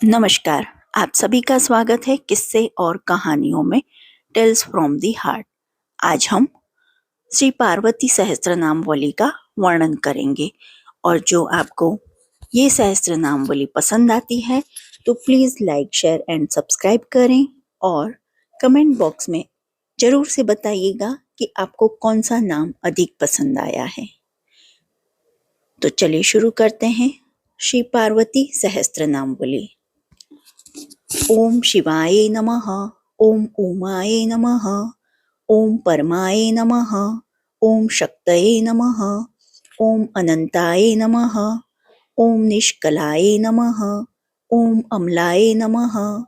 नमस्कार। आप सभी का स्वागत है किस्से और कहानियों में टेल्स फ्रॉम दी हार्ट। आज हम श्री पार्वती सहस्त्रनामावली का वर्णन करेंगे और जो आपको ये सहस्त्रनामावली पसंद आती है तो please like share and subscribe करें और कमेंट बॉक्स में ज़रूर से बताइएगा कि आपको कौन सा नाम अधिक पसंद आया है। तो चलिए शुरू करते हैं श्री पार्वती सहस्त्रनामावली। ओम शिवाय नमः, ओम उमाय नमः, ओम परमाय नमः, ओम शक्तये नमः, ओम अनंताय नमः, ओम निष्कलाय नमः, ओम अमलाय नमः,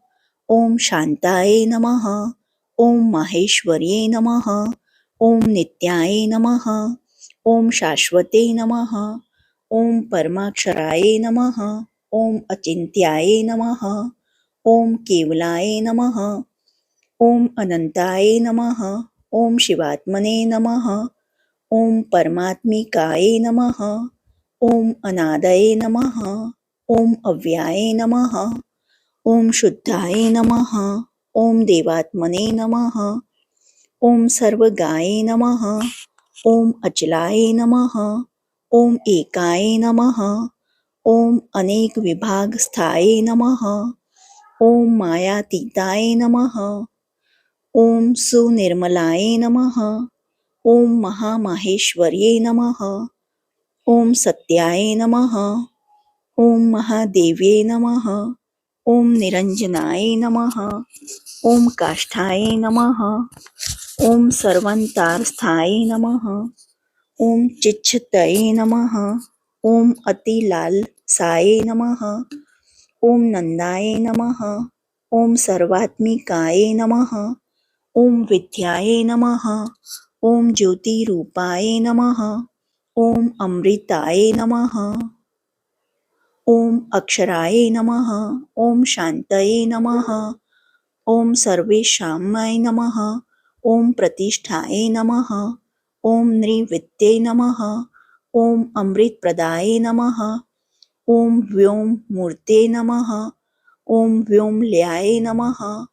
ओम शांताय नमः, ओम माहेश्वर्ये नमः, ओम नित्याय नमः, ओम शाश्वते नमः, ओम परमाक्षराय नमः, ओम अचिन्त्याय नमः, ओम केवलाय नमः, ओम अनंताय नमः, ओम शिवात्मने नमः, ओम परमात्मिकाय नमः, ओम अनादये नमः, ओम अव्याये नमः, ओम शुद्धाय नमः, ओम देवात्मने नमः, ओम सर्वगाय नमः, ओम अचलाय नमः, ओम एकाय नमः, ओम अनेक विभाग स्थाये नमः, ओम मायातीताय नमः, ओम सुनिर्मलाय नमः, ओम महामाहेश्वर्ये नमः, ओम सत्याय नमः, ओम महादेव्ये नमः, ओम निरंजनाय नमः, ओम काष्ठाय नमः, ओम सर्वंतारस्थाय नमः, ओम चिच्छतये नमः, ओम अतिलालसाय नमः, ओम नंदाय नमः, ओम सर्वात्मिकाय नमः, ओम विद्याय नमः, ओम ज्योतिरूपाय नमः, ओम अमृताय नमः, ओम अक्षराय नमः, ओम शांतये नमः, ओम सर्वेशाम्य नमः, ओम प्रतिष्ठाय नमः, ओम नृविद्ये नमः, ओम अमृतप्रदाय नमः, ओम व्योम मूर्ते नमः, ओम व्योमलयाय नमः,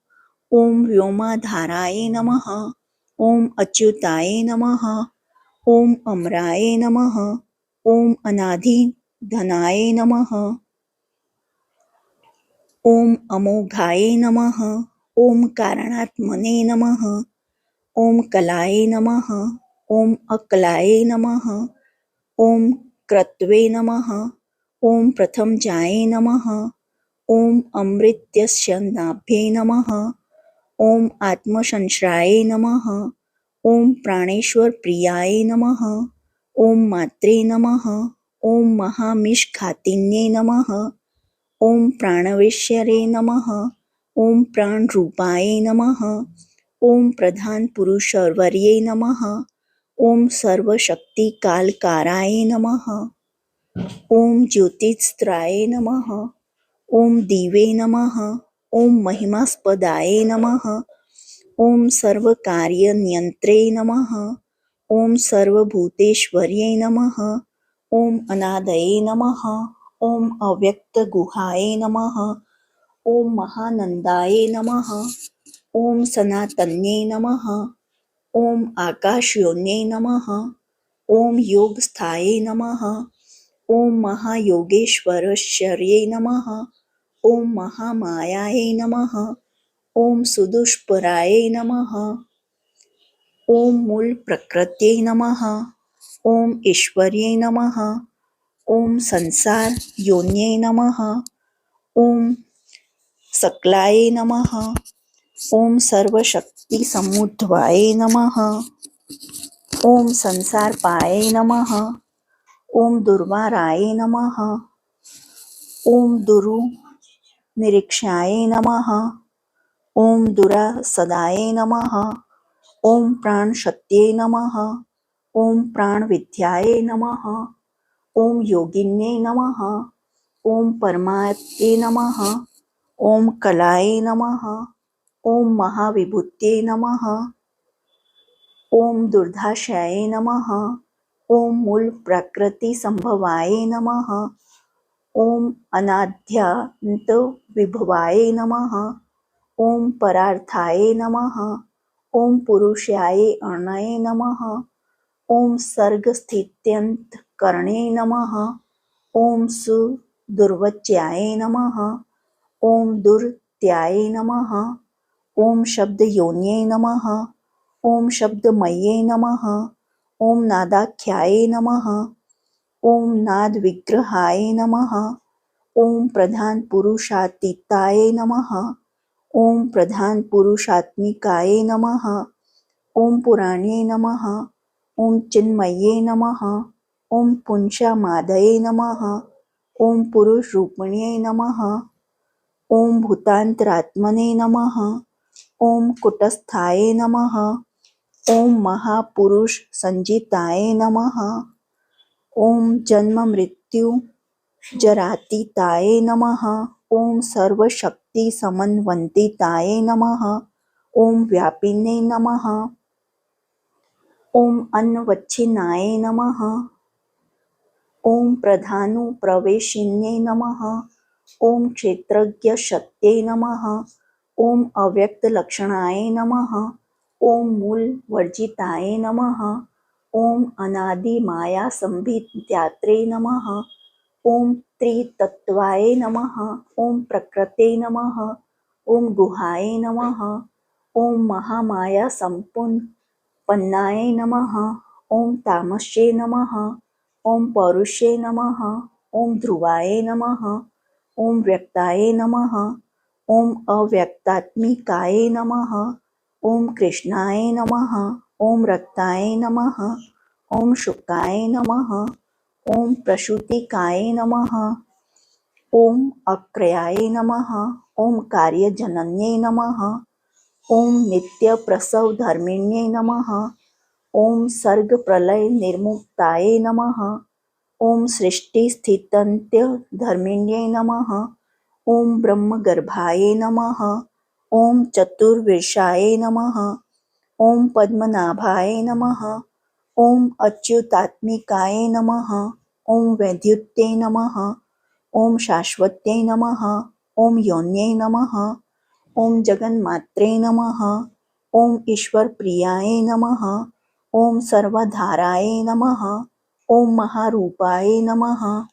ओम व्योमाधाराय नमः, ओम अच्युताय नमः, ओम अमराय नमः, ओम अनाधिधनाय नमः, ओम अमोघाय नमः, ओम कारणात्मने नमः, ओम कलाय नमः, ओम अकलाय नमः, ओम क्रत्वे नमः, ओम प्रथमजाय नमः, ओम अमृतस्य नाभ्ये नमः, ओम आत्मसंश्राय नमः, ओम प्राणेश्वर प्रियाय नमः, ओम मात्रे नमः, ओम महामिष्घातिन्ये नमः, ओम प्राणवेश्वरे नमः, ओम प्राणरूपाय नमः, ओम प्रधान पुरुषवर्ये नमः, ओम सर्वशक्तिकालकाराय नमः, ओम ज्योतिस्त्राय नमः, ओम दिवे नमः, ओम महिमास्पदाय नमः, ओम सर्वकार्यनियंत्रे नमः, ओम सर्वभूतेश्वर्ये नमः, ओम अनादये नमः, ओम अव्यक्तगुहाय नमः, ओम महानंदाय नमः, ओम सनातन्ये नमः, ओम आकाशयोन्ये नमः, ओम योगस्थाये नमः, ओम महायोगेश्वरश्वर्ये नमः, ओम महामायाय नमः, ओम सुदुष्पराय नमः, ओम मूल प्रकृत्यै नमः, ओम ईश्वर्ये नमः, ओम संसार योन्ये नमः, ओम सकलाय नमः, ओम सर्वशक्ति समुद्भवाय नमः, ओम संसार पाये नमः, ओम दुर्वाराय नमः, ओम दुरु निरीक्षाय नमः, ओम दुरासदाय नमः, ओम प्राणशक्त्यै नमः, ओम प्राणविद्याय नमः, ओम योगिन्ये नमः, ओम परमात्मने नमः, ओम कलाय नमः, ओम महाविभूत्यै नमः, ओम दुर्धाशाय नमः, ओम मूल प्रकृति संभवाय नमः, ઓમ અનાદ્યાંત વિભવાય નમઃ. ઓમ પરાર્થાય નમઃ. ઓમ પુરુષાય અર્ણય નમઃ. ઓમ સર્ગસ્થિત્યંતકરણે નમઃ. ઓમ સુદુર્વચ્યાય નમઃ. ઓમ દુર્ત્યાય નમઃ. ઓમ શબ્દયોન્યે નમઃ. ઓમ શબ્દમયે નમઃ. ઓમ નાદાખ્યાય નમઃ. ઓમ નાદવિગ્રહાય નમઃ. ઓમ પ્રધાન પુરુષાતીતાય નમઃ. ઓમ પ્રધાન પુરુષાત્મિકાય નમઃ. ઓમ પુરાણ્યે નમઃ. ઓમ ચિન્મયે નમઃ. ઓમ પુંસામાદયે નમઃ. ઓમ પુરુષરૂપિણે નમઃ. ઓમ ભૂતાંતરાત્મને નમઃ. ઓમ કુટસ્થાય નમઃ. ઓમ મહાપુરુષ સંજિતાય નમઃ. ઓમ જન્મ મૃત્યુ જરાતીતાય નમઃ. ઓમ સર્વશક્તિ સમન્વંતિતાય નમઃ. ઓમ વ્યાપિને નમઃ. ઓમ અન્નવચ્છિન્નાય નમઃ. ઓમ પ્રધાનુપ્રવેશિને નમઃ. ઓમ ક્ષેત્રજ્ઞશક્ત્યે નમઃ. ઓમ અવ્યક્તલક્ષણાય નમઃ. ઓમ મૂલવર્જિતાય નમઃ. ઓમ અનાદિમાયાસંભિત્યાત્રે નમઃ. ઓમ ત્રિતત્વાય નમઃ. ઓમ પ્રકૃતે નમઃ. ઓમ ગુહાય નમઃ. ઓમ મહામાયાસંપન્નાય નમઃ. ઓમ તામસ્યે નમઃ. ઓમ પૌરુષે નમઃ. ઓમ ધ્રુવાય નમઃ. ઓમ વ્યક્તાય નમઃ. ઓમ અવ્યક્તાત્મિકાય નમઃ. ઓમ કૃષ્ણાય નમઃ. ઓમ રક્તાય નમઃ. ઓમ શુકાય નમઃ. ઓમ પ્રસૂતિકાય નમઃ. ઓમ અક્રયાય નમઃ. ઓમ કાર્યજનન્યે નમઃ. ઓમ નિત્યપ્રસવધર્મિણ્યે નમઃ. ઓમ સર્ગપ્રલયનિર્મુક્તાય નમઃ. ઓમ સૃષ્ટિસ્થિત્યંત્યધર્મિણ્યે નમઃ. ઓમ બ્રહ્મગર્ભાય નમઃ. ઓમ ચતુર્વિંશાય નમઃ. ઓમ પદ્મનાભાય નમઃ. ઓમ અચ્યુતાત્મિકાય નમઃ. ઓમ વૈદ્યુત્યે નમઃ. ઓમ શાશ્વત્યે નમઃ. ઓમ યોન્યે નમઃ. ઓમ જગન્માત્રે નમઃ. ઓમ ઈશ્વરપ્રિયાય નમઃ. ઓમ સર્વધારાય નમઃ. ઓમ મહારૂપાય નમઃ.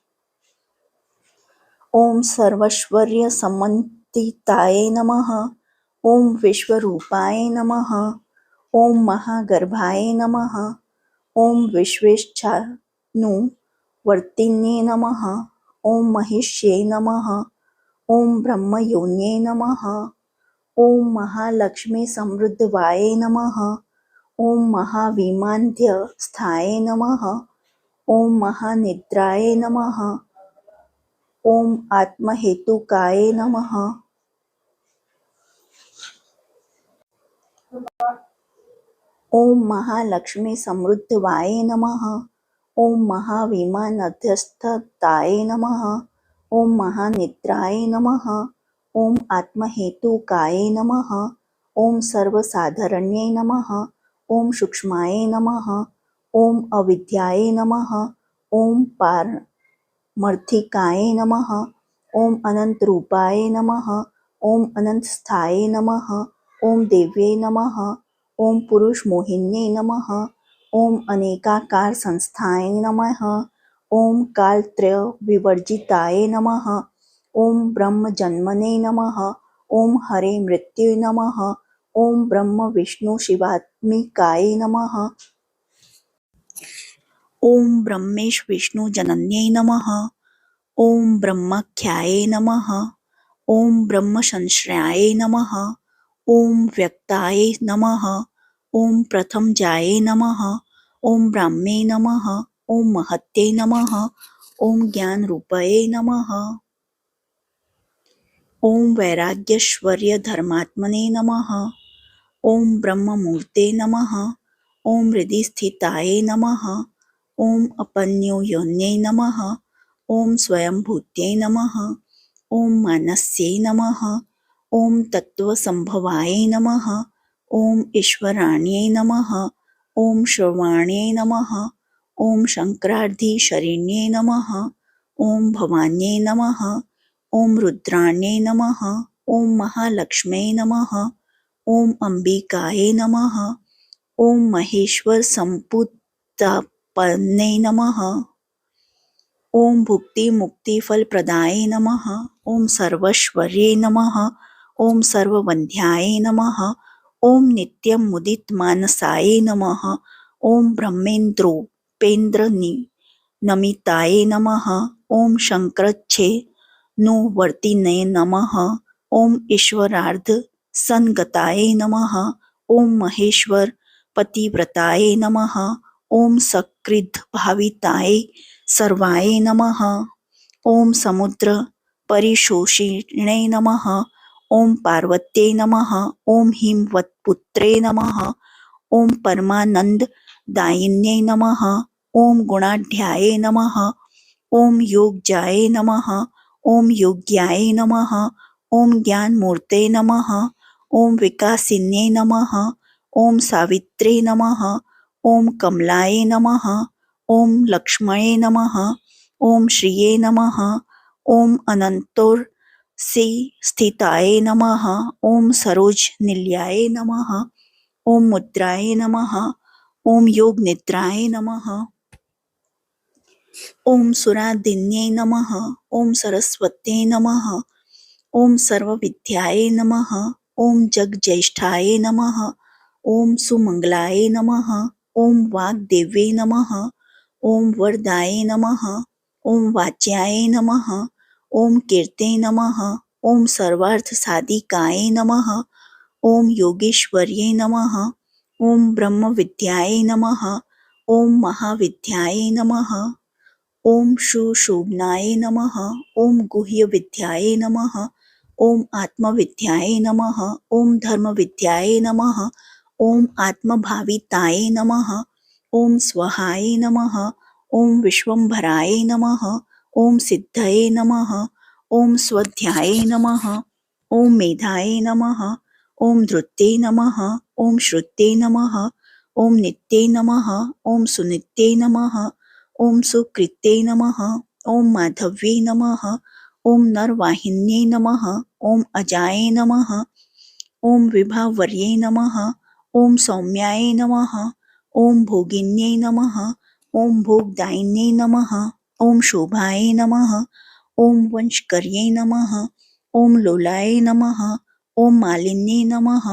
ઓમ સર્વૈશ્વર્યસમન્વિતાય નમઃ. ઓમ વિશ્વરૂપાય નમઃ. ઓમ મહાગર્ભાય નમઃ. ઓમ વિશ્વેચ્છાનુવર્તિન્યે નમઃ. ઓમ મહિષ્યે નમઃ. ઓમ બ્રહ્મયોન્યે નમઃ. ઓમ મહાલક્ષ્મીસમૃદ્ધવાય નમઃ. ઓમ મહાવિમાનધ્યસ્થાય નમઃ. ઓમ મહાનિદ્રાય નમઃ. ઓમ આત્મહેતુકાય નમઃ. ઓમ મહાલક્ષ્મીસમૃદ્ધવાય નમઃ. ઓમ મહાવિમાનધ્યસ્થતાય નમઃ. ઓમ મહાનિદ્રાય નમઃ. ઓમ આત્મહેતુકાય નમઃ. ઓમ સર્વસાધારણ્યે નમઃ. ઓમ સૂક્ષ્માય નમઃ. ઓમ અવિદ્યાય નમઃ. ઓમ પારમર્થિકાય નમઃ. ઓમ અનંતરૂપાય નમઃ. ઓમ અનંતસ્થાય નમઃ. ઓમ દેવ્યે નમઃ. ઓમ પુરુષમોહિન્યે નમઃ. ઓમ અનેકાકાર સંસ્થાય નમઃ. ઓમ કાલત્રયવિવર્જિતાય નમઃ. ઓમ બ્રહ્મજન્મને નમઃ. ઓમ હરે મૃત્યુય નમઃ. ઓમ બ્રહ્મ વિષ્ણુ શિવાત્મિકાય નમઃ. ઓમ બ્રહ્મેશ વિષ્ણુ જનન્યે નમઃ. ઓમ બ્રહ્માખ્યાય નમઃ. ઓમ બ્રહ્મસંશ્રયાય નમઃ. ઓમ વ્યક્તાય નમઃ. ઓમ પ્રથમજાય નમઃ. ઓમ બ્રાહ્મે નમઃ. ઓમ મહત્યે નમઃ. ઓમ જ્ઞાનરૂપયે નમઃ. ઓમ વૈરાગ્યૈશ્વર્યધર્માત્મને નમઃ. ઓમ બ્રહ્મમૂર્તે નમઃ. ઓમ હૃદિસ્થિતાય નમઃ. ઓમ અપન્યોયોન્યે નમઃ. ઓમ સ્વયંભૂત્યે નમઃ. ઓમ માનસ્યે નમઃ. ઓમ તત્વસંભવાય નમઃ. ઓમ ઈશ્વરાણ્યે નમઃ. ઓમ શ્રવાણ્યે નમઃ. ઓમ શંકરાધિશરીણ્યે નમઃ. ॐ भवान्यै नमः। ॐ रुद्राण्यै नमः। ॐ महालक्ष्म्यै नमः। ॐ अम्बिकायै नमः। ॐ महेश्वरसम्भूतात्मने नमः। ॐ भुक्तिमुक्तिफलप्रदाय नमः। ॐ सर्वैश्वर्ये नमः। ॐ सर्ववन्ध्याय नमः। ॐ नित्यमुदितमानसाय नमः। ॐ ब्रह्मेन्द्रोपेन्द्रनमिताय नमः। ॐ शङ्करच्छेदोवर्तिने नमः। ॐ ईश्वरार्धसन्गताय नमः। ॐ महेश्वर पतिव्रताय नमः। ॐ सकृद्भाविताय सर्वाय नमः। ॐ समुद्र परिशोषिणे नमः। ॐ पार्वत्यै नमः। ॐ हिमवत्पुत्रे नमः। ॐ परमानन्ददायिन्यै नमः। ॐ गुणाढ्याय नमः। ॐ योगजाय नमः। ॐ योग्याय नमः। ॐ ज्ञानमूर्ते नमः। ॐ विकासिन्यै नमः। ॐ सावित्रे नमः। ॐ कमलाय नमः। ॐ लक्ष्मणे नमः। ॐ श्रिये नमः। ॐ अनन्तोर्स्थिताय नमः। ॐ सरोजनिलयाय नमः। ॐ मुद्राय नमः। ॐ योगनिद्राय नमः। ॐ सुरादिन्यै नमः। ॐ सरस्वत्यै नमः। ॐ सर्वविद्याय नमः। ॐ जगज्येष्ठाय नमः। ॐ सुमङ्गलाय नमः। ॐ वाग्देव्यै नमः। ॐ वरदाय नमः। ॐ वाच्याय नमः। ॐ कीर्ते नमः। ॐ सर्वार्थसाधिकाय नमः। ॐ योगेश्वर्यै नमः। ॐ ब्रह्मविद्याय नमः। ॐ महाविद्याय नमः। ॐ सुषुम्नाय नमः। ॐ गुह्यविद्याय नमः। ॐ आत्मविद्याय नमः। ॐ धर्मविद्याय नमः। ॐ आत्मभाविताय नमः। ॐ स्वाहाय नमः। ॐ विश्वम्भराय नमः। ॐ सिद्धये नमः। ॐ स्वाध्याय नमः। ॐ मेधाय नमः। ॐ धृत्यै नमः। ॐ श्रुत्यै नमः। ॐ नित्यै नमः। ॐ सुनित्यै नमः। ॐ सुकृत्यै नमः। ॐ माधव्यै नमः। ॐ नरवाहिन्यै नमः। ॐ अजाय नमः। ॐ विभावर्यै नमः। ॐ सौम्याय नमः। ॐ भोगिन्यै नमः। ॐ भोगदायिन्यै नमः। ॐ शोभाय नमः। ॐ वंशकर्यै नमः। ॐ लोलाय नमः। ॐ मालिन्यै नमः।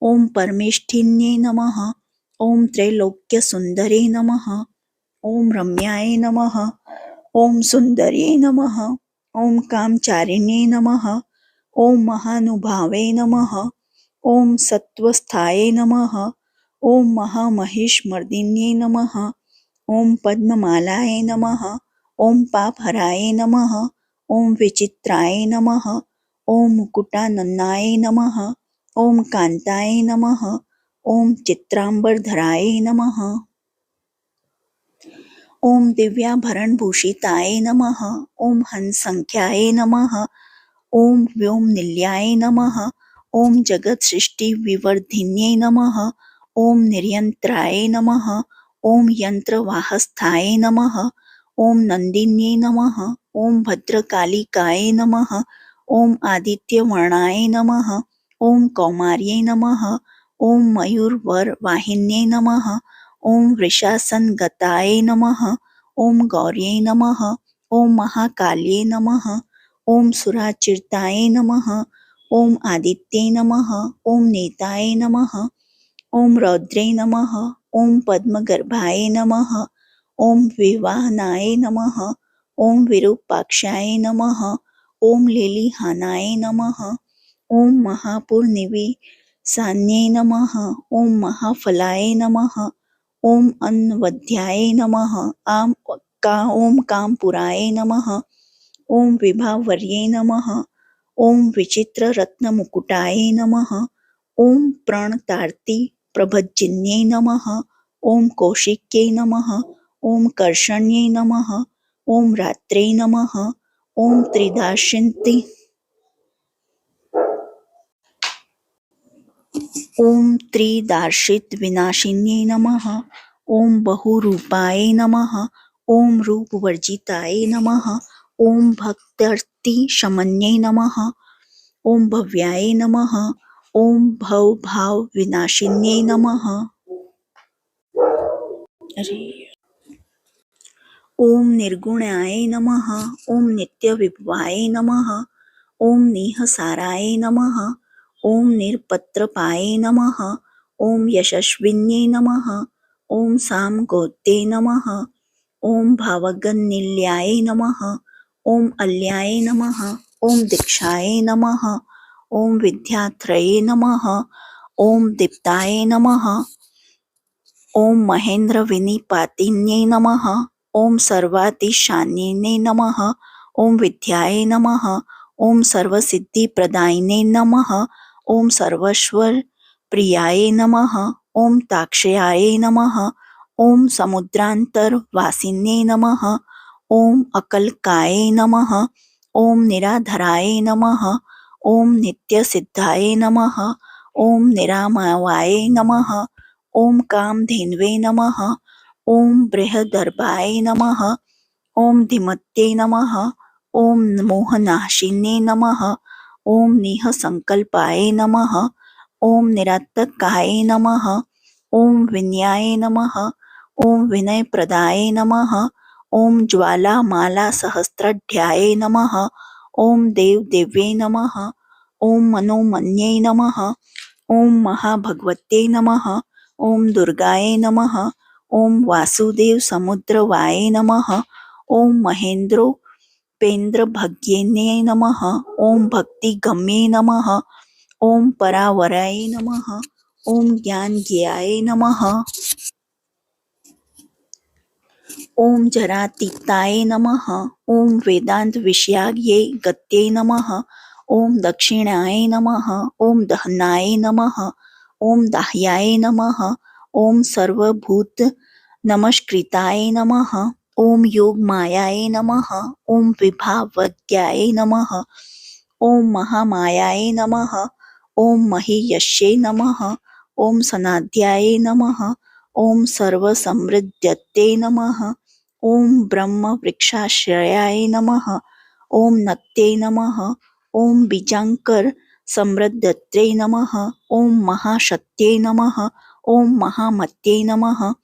ॐ परमेष्ठिन्यै नमः। ॐ त्रैलोक्यसुन्दरे नमः। ॐ रम्याय नमः। ॐ सुन्दर्यै नमः। ॐ कामचारिण्यै नमः। ॐ महानुभावे नमः। ॐ सत्त्वस्थाय नमः। ॐ महामहिषमर्दिन्यै नमः। ॐ पद्ममालाय नमः। ॐ पापहराय नमः। ॐ विचित्राय नमः। ॐ मुकुटाननाय नमः। ॐ कान्ताय नमः। ॐ चित्राम्बरधराय नमः। ॐ दिव्याभरणभूषिताय नमः। ॐ हंससंख्याय नमः। ॐ व्योमनिलयाय नमः। ॐ जगत्सृष्टिविवर्धिन्यै नमः। ॐ निर्यन्त्राय नमः। ॐ यन्त्रवाहस्थाय नमः। ॐ नन्दिन्यै नमः। ॐ भद्रकालिकाय नमः। ॐ आदित्यवर्णाय नमः। ॐ कौमार्यै नमः। ॐ मयूरवरवाहिन्यै नमः। ॐ वृषासनगताय नमः। ॐ गौर्यै नमः। ॐ महाकाल्यै नमः। ॐ सुराचिर्ताय नमः। ॐ आदित्यै नमः। ॐ नेताय नमः। ॐ रौद्रै नमः। ॐ पद्मगर्भाय नमः। ॐ विवाहनाय नमः। ॐ विरूपाक्षाय नमः। ॐ लेलिहानाय नमः। ॐ महापूर्निवेशान्यै नमः। ॐ महाफलाय नमः। ॐ अन्नवद्याय नमः। ॐ कामपुराय नमः। ॐ विभावर्यै नमः। ॐ विचित्ररत्नमुकुटाय नमः। ॐ प्रणतार्तिप्रभञ्जिन्यै नमः। ॐ कौशिक्यै नमः। ॐ कर्षण्यै नमः। ॐ रात्रै नमः। ॐ त्रिदार्शितविनाशिन्यै नमः। ॐ बहुरूपाय नमः। ॐ रूपवर्जिताय नमः। ઓમ ભક્તર્તિ શમન્યે નમઃ. ઓમ ભવ્યાય નમઃ. ઓમ ભવ ભાવ વિનાશિન્યે નમઃ. ઓમ નિર્ગુણાય નમઃ. ઓમ નિત્યવિભવાય નમઃ. ઓમ નિઃસારાય નમઃ. ઓમ નિરપત્રપાય નમઃ. ઓમ યશસ્વિન્યે નમઃ. ઓમ સામગોત્યે નમઃ. ઓમ ભાવગનિલયાય નમઃ. ઓમ અલ્યાય નમઃ. ઓમ દીક્ષાય નમઃ. ઓમ વિદ્યાત્રયે નમઃ. ઓમ દીપ્તાય નમઃ. ઓમ મહેન્દ્ર વિનિપાતિન્યે નમઃ. ઓમ સર્વાતિશાન્યે નમઃ. ઓમ વિદ્યાય નમઃ. ઓમ સર્વસિદ્ધિપ્રદાયિને નમઃ. ઓમ સર્વેશ્વરપ્રિયાય નમઃ. ઓમ તાક્ષયાય નમઃ. ઓમ સમુદ્રાંતરવાસિન્યે નમઃ. ઓમ અકલ્કાય નમઃ. ઓમ નિરાધરાય નમઃ. ઓમ નિત્યસિદ્ધાય નમઃ. ઓમ નિરામવાય નમઃ. ઓમ કામધેન્વે નમઃ. ઓમ બૃહદર્ભાય નમઃ. ઓમ ધીમત્યે નમઃ. ઓમ મોહનાશિન્યે નમઃ. ઓમ નિઃસંકલ્પાય નમઃ. ઓમ નિરાતકાય નમઃ. ઓમ વિનયાય નમઃ. ઓમ વિનયપ્રદાય નમઃ. ઓમ જ્વાલામાલાસહસ્રઢ્યાય નમઃ. ઓમ દેવદેવ્યે નમઃ. ઓમ મનોમન્યે નમઃ. ઓમ મહાભગવત્યે નમઃ. ઓમ દુર્ગાય નમઃ. ઓમ વાસુદેવસમુદ્રવાય નમઃ. ઓમ મહેન્દ્રોપેન્દ્રભગ્યે નમઃ. ઓમ ભક્તિગમ્યે નમઃ. ઓમ પરાવરાય નમઃ. ઓમ જ્ઞાનજ્ઞેયાય નમઃ. ઓમ જરાતીતાય નમઃ. ઓમ વેદાંતવિષયાય ગત્યે નમઃ. ઓમ દક્ષિણાય નમઃ. ઓમ દહનાય નમઃ. ઓમ દાહ્યાય નમઃ. ઓમ સર્વભૂત નમસ્કૃતાય નમઃ. ઓમ યોગમાયાય નમઃ. ઓમ વિભાવજ્ઞાય નમઃ. ઓમ મહામાયાય નમઃ. ઓમ મહીયસ્યે નમઃ. ઓમ સનાધ્યાય નમઃ. ઓમ સર્વસમૃદ્ધત્યે નમઃ. ઓમ બ્રહ્મવૃક્ષાશ્રયાય નમઃ. ઓમ નત્યે નમઃ. ઓમ બીજાંકર સમૃદ્ધત્યે નમઃ. ઓમ મહાશક્ત્યે નમઃ. ઓમ મહામત્યે નમઃ.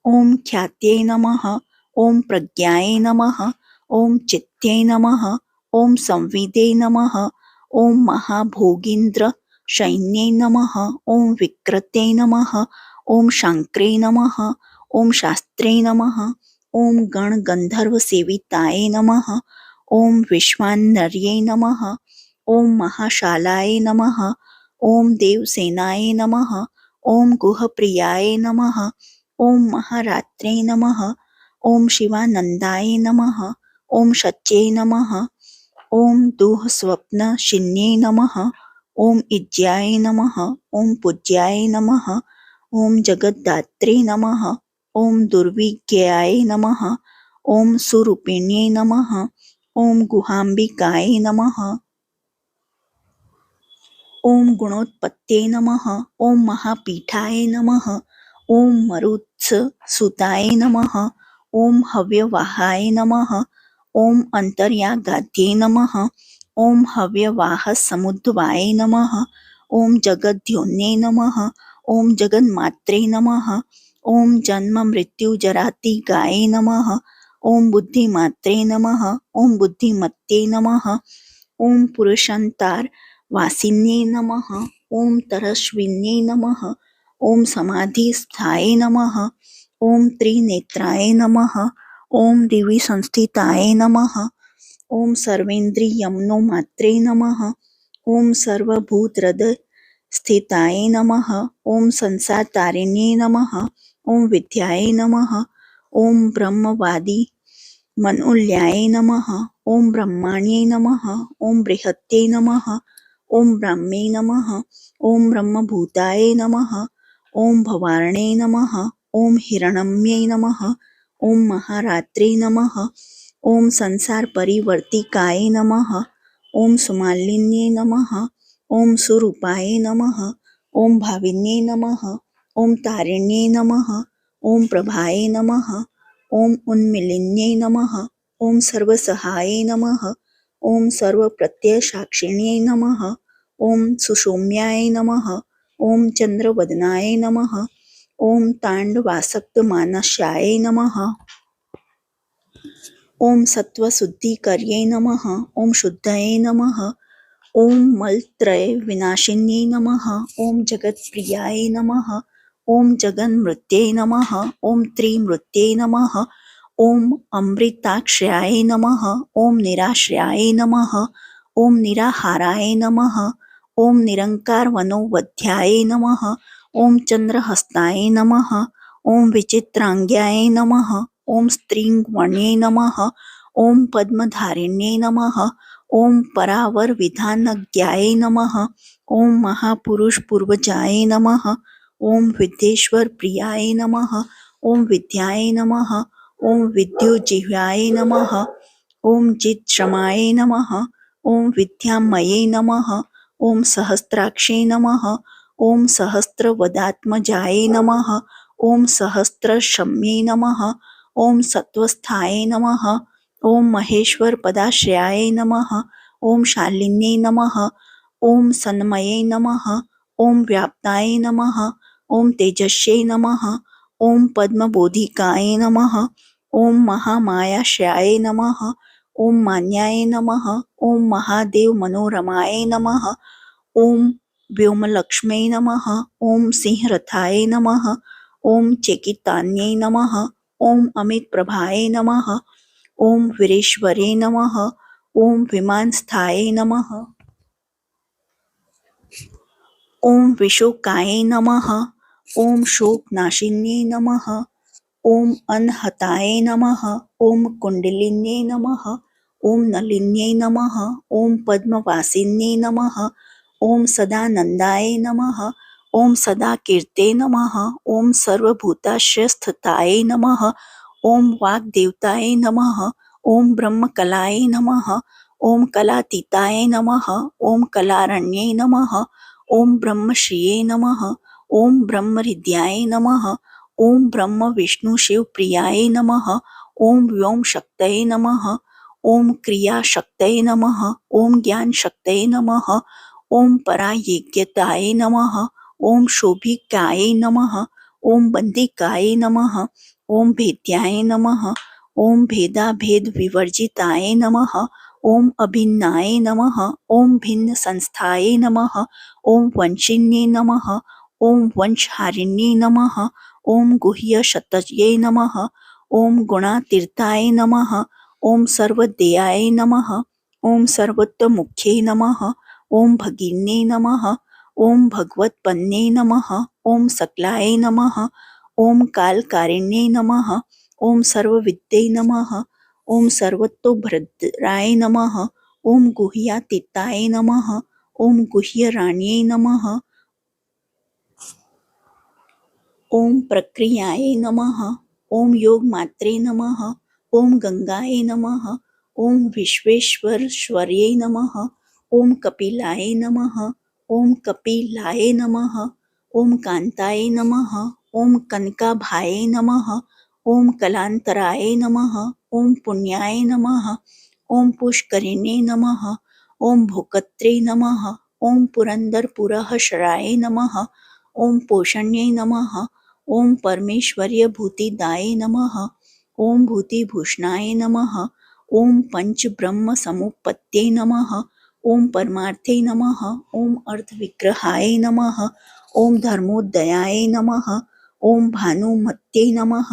ઓમ ખ્યાત્યે નમઃ. ઓમ પ્રજ્ઞાય નમઃ. ઓમ ચિત્ત્યે નમઃ. ઓમ સંવિદે નમઃ. ઓમ મહાભોગીન્દ્રશયન્યે નમઃ. ઓમ વિક્રતે નમઃ. ઓમ શાંક્રે નમઃ. ઓમ શાસ્ત્રે નમઃ. ઓમ ગણગંધર્વસેવિતાય નમઃ. ઓમ વિશ્વાનર્યે નમઃ. ઓમ મહાશાલાય નમઃ. ઓમ દેવસેનાય નમઃ. ઓમ ગુહપ્રિયાય નમઃ. ઓમ મહારાત્રે નમઃ. ઓમ શિવાનંદાય નમઃ. ઓમ શચ્યે નમઃ. ઓમ દુઃસ્વપ્નશિન્યે નમઃ. ઓમ ઇજ્યાય નમઃ. ઓમ પૂજ્યાય નમઃ. ઓમ જગદ્ધાત્રે નમઃ. ઓમ દુર્વિજ્ઞાય નમઃ. ઓમ સુરૂપિણ્યે નમઃ. ઓમ ગુહાંબિકાય નમઃ. ઓમ ગુણોત્પત્યે નમઃ. ઓમ મહાપીઠાય નમઃ. ઓમ મરુત્સુતાય નમઃ. ઓમ હવ્યવાહાય નમઃ. ઓમ અંતર્યાગાધ્યે નમઃ. ઓમ હવ્યવાહસમુદ્ધવાય નમઃ. ઓમ જગદ્યોન્યે નમઃ. ઓમ જગન્માત્રે નમઃ. ઓમ જન્મમૃત્યુજરાતિગાય નમઃ. ઓમ બુદ્ધિમાત્રે નમઃ. ઓમ બુદ્ધિમત્યે નમઃ. ઓમ પુરુષાંતરવાસિન્યે નમઃ. ઓમ તરસ્વિન્યે નમઃ. ઓમ સમાધિસ્થાય નમઃ. ઓમ ત્રિનેત્રાય નમઃ. ઓમ દિવિ સંસ્થિતાય નમઃ. ઓમ સર્વેન્દ્રિયમનોમાત્રે નમઃ. ઓમ સર્વભૂતહૃદયસ્થિતાય નમઃ. ઓમ સંસારતારિણ્યે નમઃ. ઓમ વિદ્યાય નમઃ. ઓમ બ્રહ્મવાદિમનોલ્યાય નમઃ. ઓમ બ્રહ્માણ્યે નમઃ. ઓમ બૃહત્યે નમઃ. ઓમ બ્રહ્મે નમઃ. ઓમ બ્રહ્મભૂતાય નમઃ. ઓમ ભવાર્ણે નમઃ. ઓમ હિરણ્મયે નમઃ. ઓમ મહારાત્રે નમઃ. ઓમ સંસારપરિવર્તિકાય નમઃ. ઓમ સુમાલિન્યે નમઃ. ઓમ સુરૂપાય નમઃ. ઓમ ભાવિન્યે નમઃ. ઓમ તારિણ્યે નમઃ. ઓમ પ્રભાય નમઃ. ઓમ ઉન્મિલિન્યે નમઃ. ॐ सर्वसहायै नमः। ॐ सर्वप्रत्ययसाक्षिण्यै नमः। ॐ सुषौम्याय नमः। ॐ चन्द्रवदनाय नमः। ॐ ताण्डवासक्तमानस्याय नमः। ॐ सत्त्वशुद्धिकर्यै नमः। ॐ शुद्धये नमः। ॐ मलत्रयविनाशिन्यै नमः। ॐ जगत्प्रियाय नमः। ॐ जगन्मृत्यै नमः। ॐ त्रिमूर्त्यै नमः। ॐ अमृताक्षयाय नमः। ॐ निराश्रयाय नमः। ॐ निराहाराय नमः। ॐ निरङ्कारवनौवध्याय नमः। ॐ चन्द्रहस्ताय नमः। ॐ विचित्राङ्ग्याय नमः। ॐ स्त्रीवर्ण्यै नमः। ॐ पद्मधारिण्यै नमः। ॐ परावरविधानज्ञाय नमः। ॐ महापुरुषपूर्वजाय नमः। ॐ विद्येश्वरप्रियाय नमः। ॐ विद्याय नमः। ॐ विद्युज्जिह्वाय नमः। ॐ जितश्रमाय नमः। ॐ विद्यामये नमः। ॐ सहस्राक्षे नमः। ॐ सहस्रवदात्मजाय नमः। ॐ सहस्रशम्ये नमः। ॐ सत्त्वस्थाय नमः। ॐ महेश्वरपदाश्रयाय नमः। ॐ शालिन्यै नमः। ॐ सन्मये नमः। ॐ व्याप्ताय नमः। ॐ तेजस्यै नमः। ॐ पद्मबोधिकाय नमः। ॐ महामायाश्रयाय नमः। ॐ मान्याय नमः। ॐ महादेवमनोरमाय नमः। ॐ व्योमलक्ष्म्यै नमः। ॐ सिंहरथाय नमः। ॐ चेकितान्यै नमः। ॐ अमितप्रभाय नमः। ॐ वीरेश्वरे नमः। ॐ विमानस्थाय नमः। ॐ विशोकाय नमः। ॐ शोकनाशिन्यै नमः। ॐ अनहताय नमः। ॐ कुण्डलिन्यै नमः। ॐ नलिन्यै नमः। ॐ पद्मवासिन्यै नमः। ॐ सदानन्दाय नमः। ॐ सदाकीर्ते नमः। ॐ सर्वभूताश्रयस्थिताय नमः। ॐ वाग्देवताय नमः। ॐ ब्रह्मकलाय नमः। ॐ कलातीताय नमः। ॐ कलारण्यै नमः। ॐ ब्रह्मश्रिये नमः। ॐ ब्रह्महृद्याय नमः। ॐ ब्रह्म विष्णु शिवप्रियाय नमः। ॐ व्योम शक्तये नमः। ॐ क्रियाशक्तये नमः। ॐ ज्ञानशक्तये नमः। ॐ परायज्ञताय नमः। ॐ शोभिकाय नमः। ॐ बन्दिकाय नमः। ॐ भेद्याय नमः। ॐ भेदाभेदविवर्जिताय नमः। ॐ अभिन्नाय नमः। ॐ भिन्नसंस्थाय नमः। ॐ वंशिन्यै नमः। ॐ वंशहारिण्यै नमः। ॐ गुह्यशतये नमः। ॐ गुणातीताय नमः। ॐ सर्वदेयाय नमः। ॐ सर्वतोमुख्यै नमः। ॐ भगिन्यै नमः। ॐ भगवत्पन्ने नमः। ॐ सकलाय नमः। ॐ कालकारिण्यै नमः। ॐ सर्वविद्यै नमः। ॐ सर्वतोभद्राय नमः। ॐ गुह्यातीताय नमः। ॐ गुह्यराण्यै नमः। ॐ प्रक्रियाय नमः। ॐ योगमात्रे नमः। ॐ गंगाय नमः। ॐ विश्वेश्वरश्वर्यै नमः। ॐ कपिलाय नमः। ॐ कपिलाय नमः। ॐ कान्ताय नमः। ॐ कनकाभाय नमः। ॐ कलान्तराय नमः। ॐ पुण्याय नमः। ॐ पुष्करिणे नमः। ॐ भोक्त्रे नमः। ॐ पुरन्दरपुरःशराय नमः। ॐ पोषण्यै नमः। ॐ परमेश्वर्यभूतिदाय नमः। ॐ भूतिभूषणाय नमः। ॐ पञ्चब्रह्मसमुत्पत्त्यै नमः। ॐ परमार्थे नमः। ॐ अर्थविग्रहाय नमः। ॐ धर्मोदयाय नमः। ॐ भानुमत्यै नमः।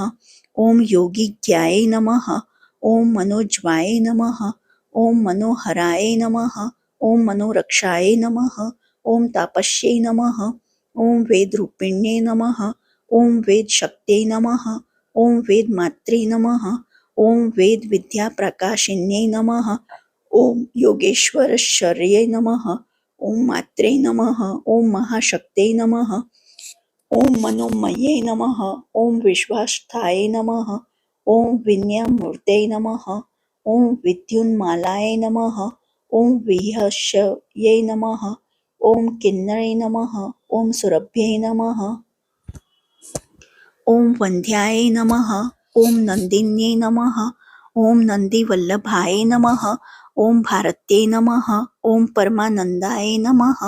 ॐ योगिज्ञाय नमः। ॐ मनोज्वाय नमः। ॐ मनोहराय नमः। ॐ मनोरक्षाय नमः। ॐ तापस्यै नमः। ॐ वेदरूपिण्ये नमः। ॐ वेदशक्त्यै नमः। ॐ वेदमात्रे नमः। ॐ वेदविद्याप्रकाशिन्यै नमः। ॐ योगेश्वरश्वर्यै नमः। ॐ मात्रे नमः। ॐ महाशक्त्यै नमः। ॐ मनोमये नमः। ॐ विश्वास्थाय नमः। ॐ विज्ञानमूर्तये नमः। ॐ विद्युन्मालाय नमः। ॐ विहस्यै नमः। ॐ किन्नरे नमः। ॐ सुरभ्ये नमः। ॐ वन्द्याय नमः। ॐ नन्दिन्यै नमः। ओम नंदीवल्लभाय नमः। ओम भारत्यै नमः। ओम परमानंदाय नमः।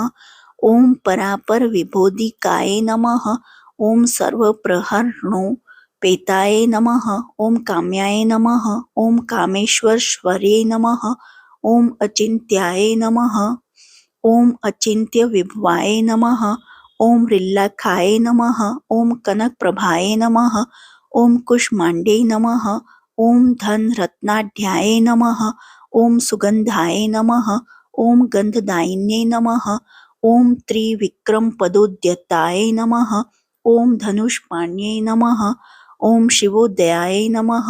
ओम परापर विभोदिकाय नमः। ओम सर्वप्रहरणो पेताय नमः। ओम काम्याय नमः। ओम कामेश्वरश्वर्ये नमः। ओम अचिन्त्याय नमः। ओम अचिन्त्य विभवाय नमः। ओम रिल्लाखाय नमः। ओम कनकप्रभाय नमः। ओम कुष्मांडे नमः। ओम धन रत्नाढ्याय नमः। ओम सुगंधाय नमः। ओम गंधदायिन्ये नमः। ओम त्रिविक्रम पदोद्यताय नमः। ओम धनुष्पाण्ये नमः। ओम शिवोदयाय नमः।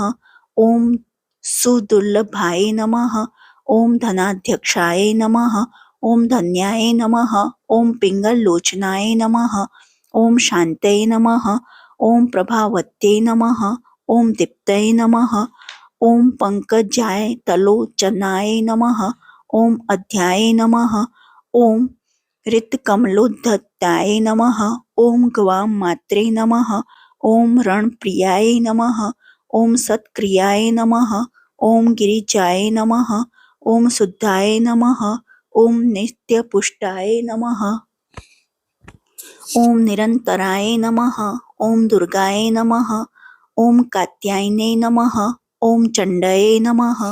ओम सुदुर्लभाय नमः। ओम धनाध्यक्षाय नमः। ओम धन्याय नमः। ओम पिंगललोचनाय नमः। ओम शांतये नमः। ओम प्रभावत्यै नमः। ओम दीप्तये नमः। ओम पंकजाय तलोचनाय नमः। ओम अध्याय नमः। ओम ऋतकमलोद्धताय नमः। ओम गवां मात्रे नमः। ओम रणप्रियाय नमः। ओम सत्क्रियाय नमः। ओम गिरिजाय नमः। ओम शुद्धाय नमः। ओम नित्यपुष्टाय नमः। ओम निरंतराय नमः। ओम दुर्गाय नमः। ओम कात्यायने नमः। ओम चंडये नमः।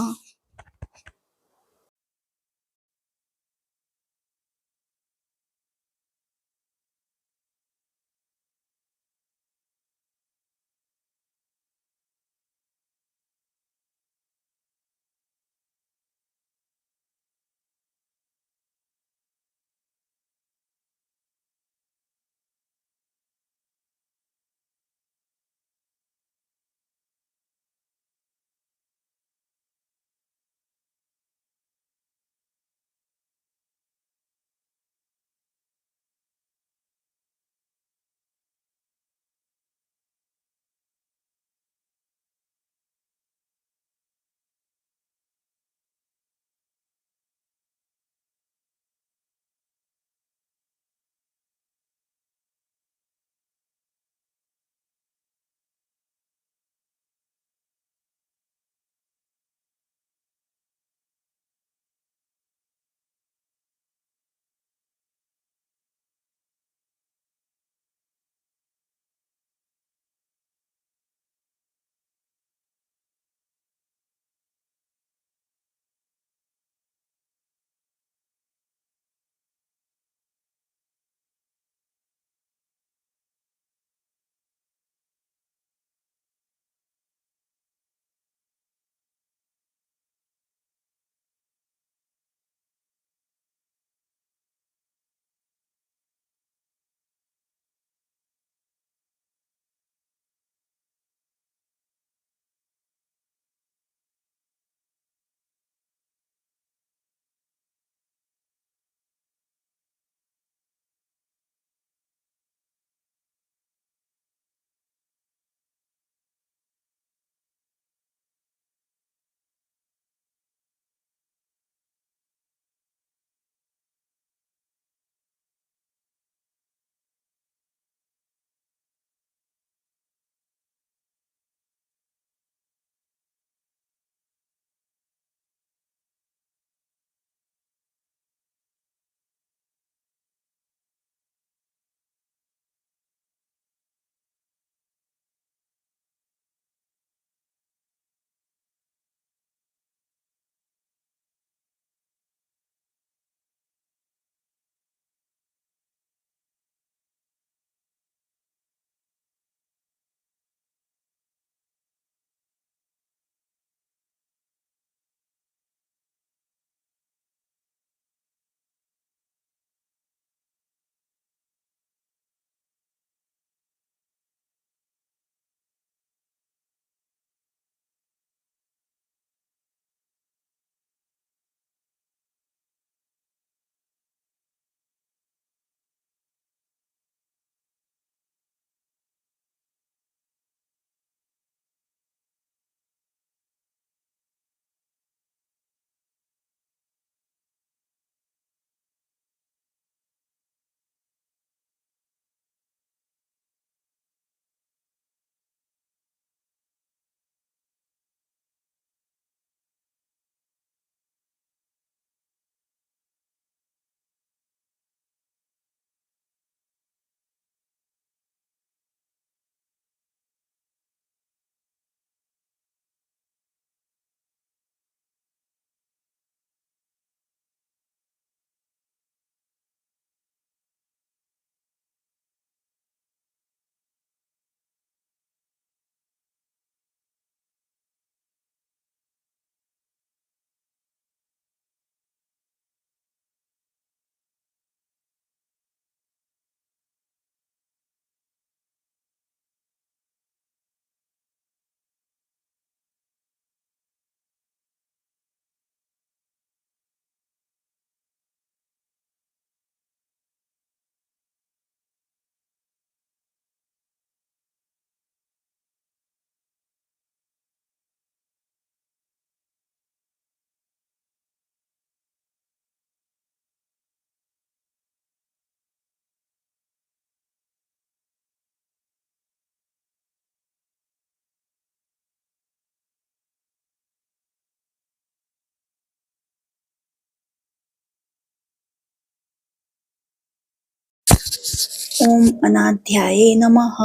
ॐ अनाध्याये नमः।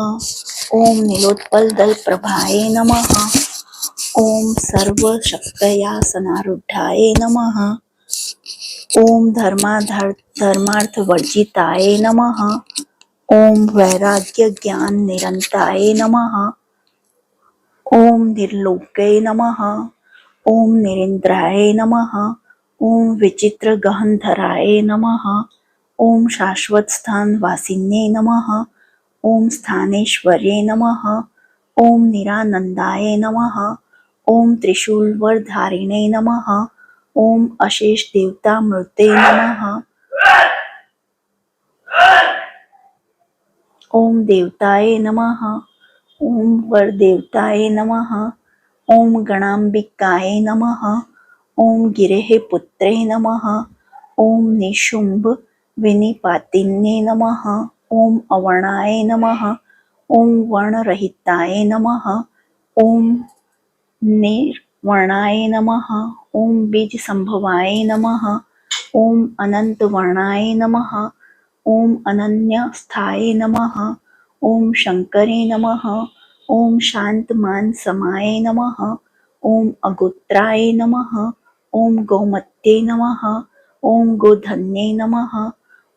ॐ नीलोत्पलदलप्रभाये नमः। ॐ सर्वशक्तयासनारूढाय नमः। ॐ धर्मार्थवर्जिताय नमः। ॐ वैराग्यज्ञाननिरन्ताय नमः। ॐ निर्लोक्ये नमः। ॐ निरीन्द्राय नमः। ॐ विचित्रगहनधराय नमः। ॐ शाश्वतस्थानवासिन्ये नमः। ॐ स्थानेश्वर्ये नमः। ॐ निरानन्दाय नमः। ॐ त्रिशूलवरधारिणे नमः। ॐ अशेषदेवतामूर्ते नमः। ॐ देवताय नमः। ॐ वरदेवताय नमः। ॐ गणाम्बिकाय नमः। ॐ गिरेः पुत्रे नमः। ॐ निशुम्भ विनिपातिन्ये नमः। ॐ अवर्णाय नमः। ॐ वर्णरहिताय नमः। ॐ निर्वर्णाय नमः। ॐ बीजसम्भवाय नमः। ॐ अनन्तवर्णाय नमः। ॐ अनन्यस्थाय नमः। ॐ शङ्करे नमः। ॐ शान्तमानसमाय नमः। ॐ अगोत्राय नमः। ॐ गौमत्ये नमः। ॐ गोधन्ये नमः।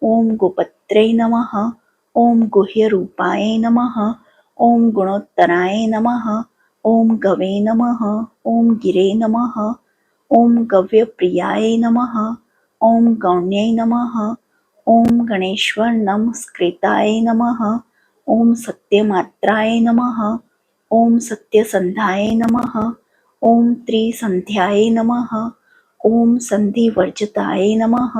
ॐ गोपत्रे नमः। ॐ गुह्यरूपाय नमः। ॐ गुणोत्तराय नमः। ॐ गवे नमः। ॐ गिरे नमः। ॐ गव्यप्रियाय नमः। ॐ गौण्यै नमः। ॐ गणेश्वर नमस्कृताय नमः। ॐ सत्यमात्राय नमः। ॐ सत्यसन्धाय नमः। ॐ त्रिसन्ध्याय नमः। ॐ सन्धिवर्जिताय नमः।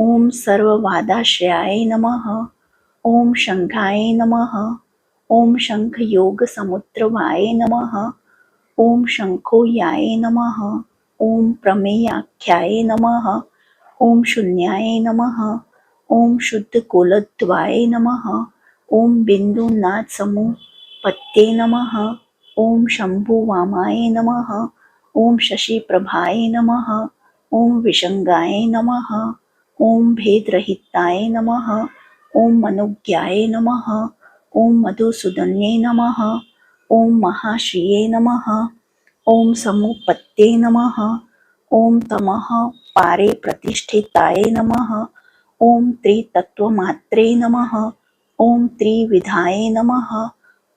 ॐ सर्ववादाश्रयाय नमः। ॐ शङ्खाय नमः। ॐ शङ्खयोगसमुद्रवाय नमः। ॐ शङ्खोयाय नमः। ॐ प्रमेयाख्याय नमः। ॐ शून्याय नमः। ॐ शुद्धकोलद्वाय नमः। ॐ बिन्दुनाथसमुपत्ये नमः। ॐ शम्भुवामाय नमः। ॐ शशिप्रभाय नमः। ॐ विशङ्गाय नमः। ॐ भेदरहिताय नमः। ॐ मनोज्ञाय नमः। ॐ मधुसूदन्ये नमः। ॐ महाश्रिये नमः। ॐ समुपत्ये नमः। ॐ तमः पारे प्रतिष्ठिताय नमः। ॐ त्रितत्त्वमात्रे नमः। ॐ त्रिविधाय नमः।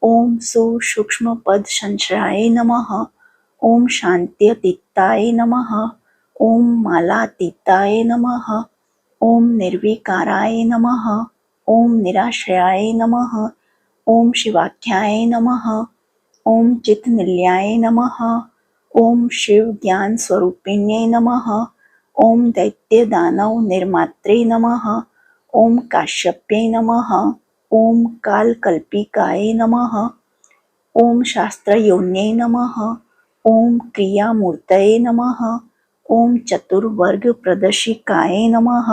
ॐ सुसूक्ष्मपदसंश्रयाय नमः। ॐ शान्त्यतीताय नमः। ॐ मालातीताय नमः। ॐ निर्विकाराय नमः। ॐ निराश्रयाय नमः। ॐ शिवाख्याय नमः। ॐ चित्तनिलयाय नमः। ॐ शिवज्ञानस्वरूपिण्ये नमः। ॐ दैत्यदानवनिर्मात्रे नमः। ॐ काश्यप्ये नमः। ॐ कालकल्पिकाय नमः। ॐ शास्त्रयोन्ये नमः। ॐ क्रियामूर्तये नमः। ॐ चतुर्वर्गप्रदर्शिकाय नमः।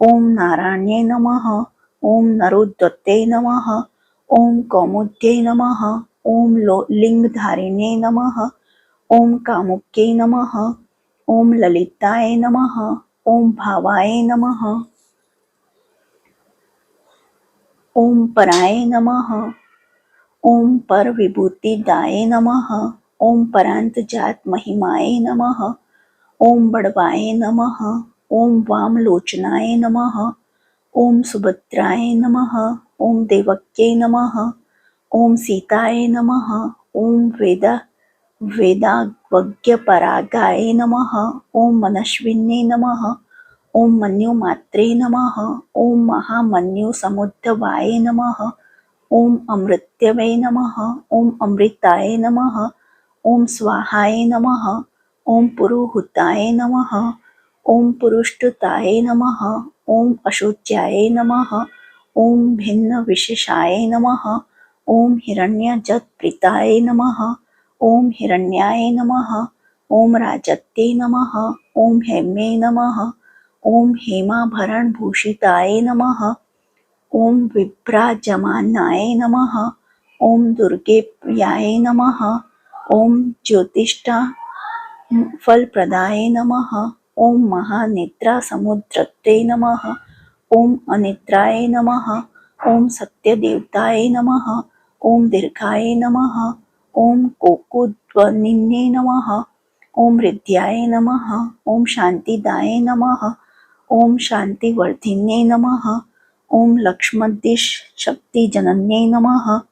ॐ नारायण्ये नमः। ॐ नरोद्वते नमः। ॐ कौमुद्ये नमः। ॐ लिङ्गधारिणे नमः। ॐ कामुक्ये नमः। ॐ ललिताय नमः। ॐ भावाय नमः। ॐ पराय नमः। ॐ परविभूतिदाय नमः। ॐ परान्तजातमहिमाय नमः। ॐ बड़वाय नमः। ॐ वामलोचनाय नमः। ॐ सुभद्राय नमः। ॐ देवक्ये नमः। ॐ सीताय नमः। ॐ वेदाज्ञपरागाय नमः। ॐ मनस्विन्ये नमः। ॐ मन्युमात्रे नमः। ॐ महामन्युसमुद्भवाय नमः। ॐ अमृतवे नमः। ॐ अमृताय नमः। ॐ स्वाहाय नमः। ॐ पुरुहूताय नमः। ॐ पुरुष्टुताय नमः। ॐ अशोच्याय नमः। ॐ भिन्नविशेषाय नमः। ॐ हिरण्यजत्प्रीताय नमः। ॐ हिरण्याय नमः। ॐ राजत्ये नमः। ॐ हेम्ये नमः। ॐ हेमाभरणभूषिताय नमः। ॐ विभ्राजमानाय नमः। ॐ दुर्गेप्रियाय नमः। ॐ ज्योतिष्ठफलप्रदाय नमः। ॐ महानिद्रासमुद्रत्वे नमः। ઓમ અનિદ્રાય નમઃ. ઓમ સત્યદેવતાય નમઃ. ઓમ દીર્ઘાય નમઃ. ઓમ કોકુધ્વનિને નમઃ. ઓમ હૃદ્યાય નમઃ. ઓમ શાંતિદાય નમઃ. ઓમ શાંતિવર્ધિને નમઃ. ઓમ લક્ષ્મદ્દિશ શક્તિજનન્યે નમઃ.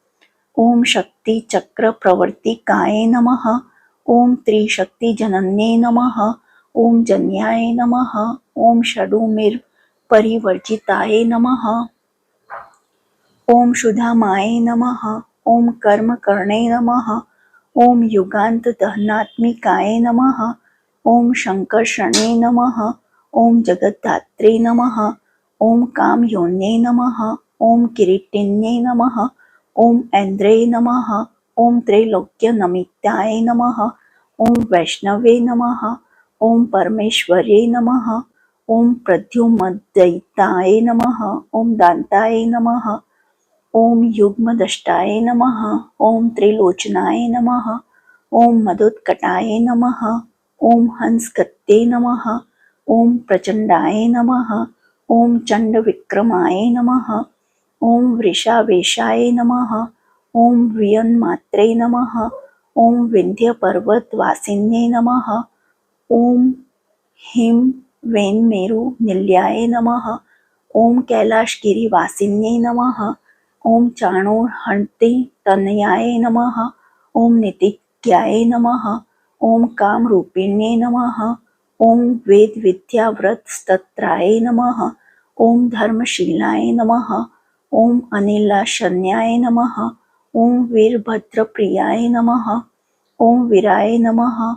ઓમ શક્તિચક્ર પ્રવર્તિકાય નમઃ. ઓમ ત્રિશક્તિજનન્યે નમઃ. ઓમ જન્યાય નમઃ. ઓમ ષડુર્મિ પરિવર્જિતાય નમઃ. ઓમ શુદ્ધામાય નમઃ. ઓમ કર્મકર્ણે નમઃ. ઓમ યુગાંત દહનાત્મિકાય નમઃ. ઓમ શંકર્ષણે નમઃ. ઓમ જગદ્ધાત્રે નમઃ. ઓમ કામયોન્યે નમઃ. ઓમ કિરીટિન્યે નમઃ. ઓમ ઐન્દ્રે નમઃ. ઓમ ત્રૈલોક્યનમિતાય નમઃ. ઓમ વૈષ્ણવે નમઃ. ઓમ પરમેશ્વર્યે નમઃ. ઓમ પ્રદ્યુમ્નદયિતાય નમઃ. ઓમ દાંતાય નમઃ. ઓમ યુગ્મદ્રષ્ટાય નમઃ. ઓમ ત્રિલોચનાય નમઃ. ઓમ મદોત્કટાય નમઃ. ઓમ હંસગત્યે નમઃ. ઓમ પ્રચંડાય નમઃ. ઓમ ચંડવિક્રમાય નમઃ. ઓમ વૃષાવેશાય નમઃ. ઓમ વિયન્માત્રે નમઃ. ઓમ વિંધ્યપર્વતવાસિન્યે નમઃ. ઓમ હિમ વેન્મેરુ નિલયાય નમઃ. ઓમ કૈલાશગિરિવાસિન્યે નમઃ. ઓમ ચાણૂરહંતિ તનયાય નમઃ. ઓમ નિતિજ્ઞાય નમઃ. ઓમ કામરૂપિણ્યે નમઃ. ઓમ વેદવિદ્યાવ્રતસ્તોત્રાય નમઃ. ઓમ ધર્મશીલાય નમઃ. ઓમ અનિલાશન્યાય નમઃ. ઓમ વીરભદ્રપ્રિયાય નમઃ. ઓમ વીરાય નમઃ.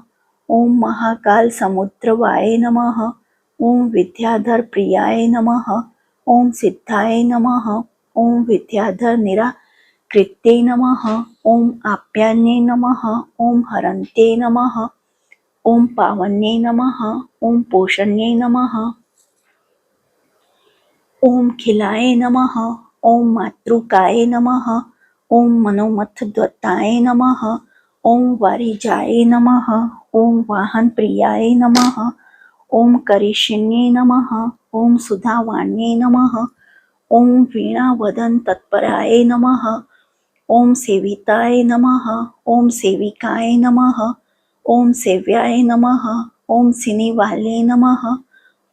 ઓમ મહાકાલસમુદ્રવાય નમઃ. ઓમ વિદ્યાધરપ્રિયાય નમઃ. ઓમ સિદ્ધાય નમઃ. ઓમ વિદ્યાધર નિરાકૃત્યે નમઃ. ઓમ આપ્યાન્યે નમઃ. ઓમ હરન્ત્યે નમઃ. ઓમ પાવન્યે નમઃ. ઓમ પોષણ્યે નમઃ. ઓમ ખિલાય નમઃ. ઓમ માતૃકાય નમઃ. ઓમ મનોમથદ્વતાય નમઃ. ઓમ વારિજાય નમઃ. ઓમ વાહનપ્રિયાય નમઃ. ઓમ કરીષિણ્યે નમઃ. ઓમ સુધાવાન્યે નમઃ. ઓમ વીણાવદન તત્પરાય નમઃ. ઓમ સેવિતાય નમઃ. ઓમ સેવિકાય નમઃ. ઓમ સેવ્યાય નમઃ. ઓમ સિનિવાલ્યે નમઃ.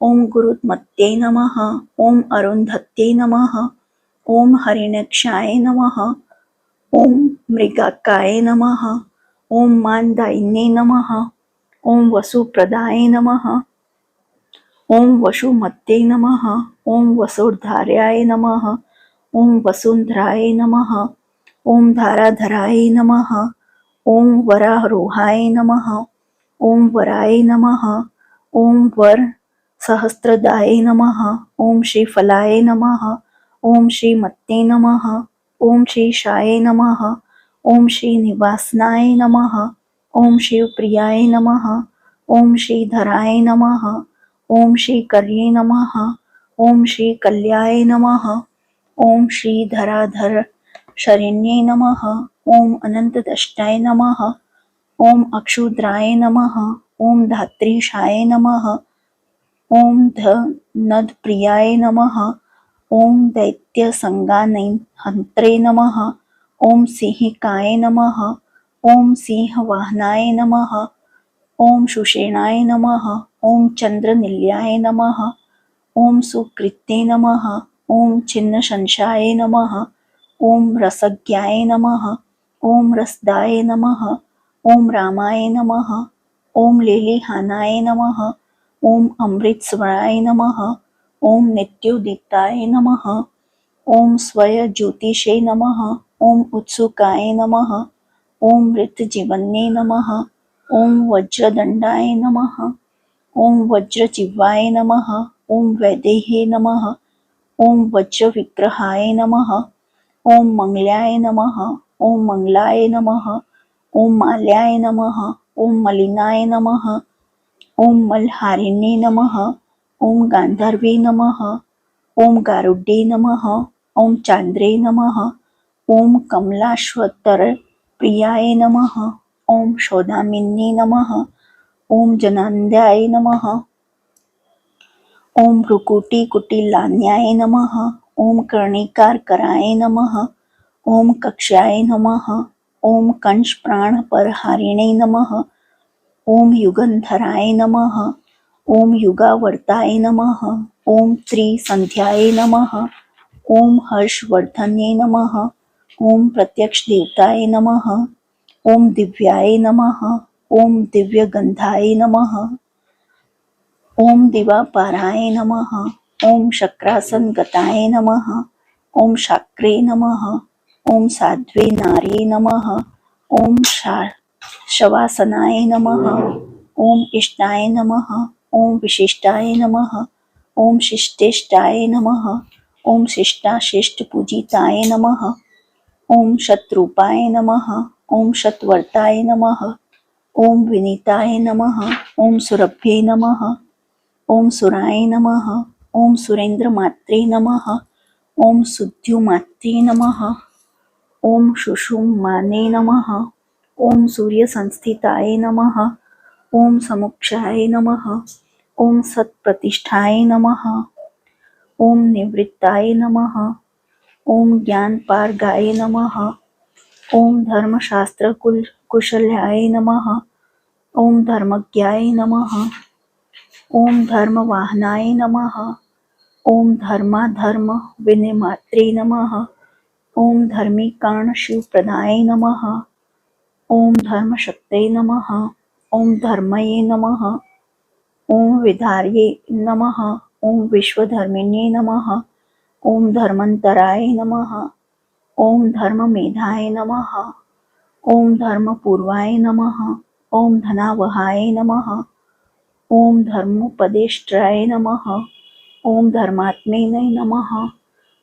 ઓમ ગુરુત્મત્યે નમઃ. ઓમ અરુંધત્યે નમઃ. ઓમ હરિણક્ષાય નમઃ. ઓમ મૃગાકાય નમઃ. ઓમ માનદાયિન્યે નમઃ. ઓમ વસુપ્રદાય નમઃ. ઓમ વસુમત્યે નમઃ. ઓમ વસુર્ધાર્યાય નમઃ. ઓમ વસુંધરાય નમઃ. ઓમ ધારાધરાય નમઃ. ઓમ વરારોહાય નમઃ. ઓમ વરાય નમઃ. ઓમ વર સહસ્રદાય નમઃ. ઓમ શ્રીફલાય નમઃ. ઓમ શ્રીમત્યે નમઃ. ઓમ શ્રીશાય નમઃ. ઓમ શ્રીનિવાસનાય નમઃ. ઓમ શિવપ્રિયાય નમઃ. ઓમ શ્રીધરાય નમઃ. ઓમ શ્રીકર્યે નમઃ. ઓમ શ્રીકલ્યાય નમઃ. ઓમ શ્રીધરાધર શરણ્યે નમઃ. ઓમ અનંતદ્રષ્ટાય નમઃ. ઓમ અક્ષુદ્રાય નમઃ. ઓમ ધાત્રીશાય નમઃ. ઓમ નદપ્રિયાય નમઃ. ઓમ દૈત્યસંગાનહંત્રે નમઃ. ઓમ સિંહિકાય નમઃ. ઓમ સિંહવાહનાય નમઃ. ઓમ સુષેણાય નમઃ. ઓમ ચંદ્રનિલયાય નમઃ. ઓમ સુકૃત્યે નમઃ. ઓમ છિન્નશંશાય નમઃ. ઓમ રસજ્ઞાય નમઃ. ઓમ રસદાય નમઃ. ઓમ રામાય નમઃ. ઓમ લેલિહાનાય નમઃ. ઓમ અમૃતસ્વરાય નમઃ. ઓમ નિત્યોદિતાય નમઃ. ઓમ સ્વયજ્યોતિષે નમઃ. ઓમ ઉત્સુકાય નમઃ. ઓમ મૃતજીવન્યે નમઃ. ઓમ વજ્રદંડાય નમઃ. ઓમ વજ્રજીવાય નમઃ. ઓમ વૈદેહે નમઃ. ઓમ વજ્રવિગ્રહાય નમઃ. ઓમ મંગલાય નમઃ. ઓમ મંગલાય નમઃ. ઓમ માલ્યાય નમઃ. ઓમ મલિનાય નમઃ. ઓમ મલહારિણે નમઃ. ઓમ ગાંધર્વે નમઃ. ઓમ ગારુડ્યે નમઃ. ઓમ ચાંદ્રે નમઃ. ઓમ કમલાશ્વતર પ્રિયાય નમઃ. ઓમ સૌદામિન્યે નમઃ. ઓમ જનાંદ્યાય નમઃ. ओम भ्रुकुटीकुटिलान्याय नमः। ओम कर्णिकारकराय नमः। ओम कक्ष्याय नमः। ओम कंशप्राणपरहारिणे नमः। ओम युगंधराय नमः। ओम युगावर्ताय नमः। ओम त्रिसंध्याय नमः। ओम हर्षवर्धन्ये नमः। ओम प्रत्यक्ष देवताय नमः। ओम दिव्याय नमः। ओम दिव्यगंधाय नमः। ओम दिवापाराय नमः। ओम शक्रासनगताय नमः। ओम शाक्रे नमः। ओम साध्वे नारे नमः। ओम शवासनाय नमः। ओम इष्टाय नमः। ओम विशिष्टाय नमः। ओम शिष्टेष्टाय नमः। ओम शिष्टाशिष्ट पूजिताय नमः। ओम शतरूपाय नमः। ओम शतवर्ताय नमः। ओम विनीताय नमः। ओम सुरभ्ये नमः। ओम सुराय नमः। ओम सुरेंद्रमात्रे नमः। ओम सुद्युमात्रे नमः। ओम सुषुम्नाने नमः। ओम सूर्यसंस्थिताय नमः। ओम समुक्षाय नमः। ओम सत्प्रतिष्ठाय नमः। ओम निवृत्ताय नमः। ओम ज्ञानपारगाय नमः। ओम धर्मशास्त्र कुशल्याय नमः। ओम धर्मज्ञाय नमः। ओम धर्मवाहनाय नमः। ओम धर्माधर्म विनिमात्रे नमः। ओम धर्मीकर्ण शिवप्रदाय नमः। ओम धर्मशक्तये नमः। ओम धर्मये नमः। ओम विधार्ये नमः। ओम विश्वधर्मिण्ये नमः। ओम धर्मांतराय नमः। ओम धर्ममेधाय नमः। ओम धर्मपूर्वाय नमः। ओम धनावहाय नमः। ओम धर्मोपदेष्ट्राय नमः। ओम धर्मात्मेने नमः।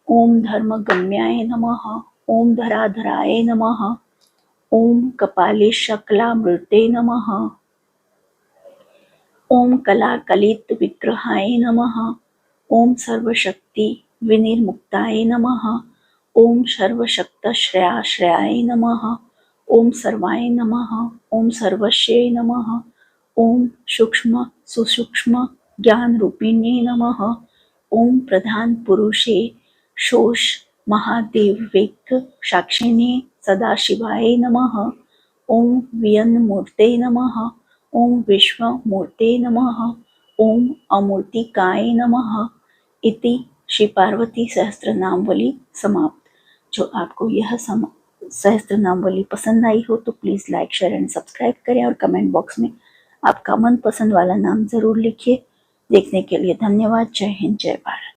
ओम धर्मगम्याय नमः। ओम धराधराय नमः। ओम कपाले शकलामृते नमः। ओम कलाकलित विग्रहाय नमः। ओम सर्वशक्ति विनिर्मुक्ताय नमः। ओम सर्वशक्तश्रेयाश्रयाय नमः। ओम सर्वाय नमः। ओम सर्वस्यै नमः। ओम सूक्ष्म सुसूक्ष्म ज्ञान रूपिण्ये नमः। ओम प्रधान पुरुषे शोष महादेववेक साक्षिणे सदाशिवाय नमः। ओम वियन्मूर्ते नमः। ओम विश्वमूर्ते नमः। ओम अमूर्तिकाय नमः। इति श्री पार्वती सहस्त्र नामवली समाप्त। जो आपको यह सहस्त्र नामवली पसंद आई हो तो please like share and subscribe करें और कमेंट बॉक्स में आपका मनपसंद वाला नाम ज़रूर लिखिए। देखने के लिए धन्यवाद। जय हिंद, जय भारत।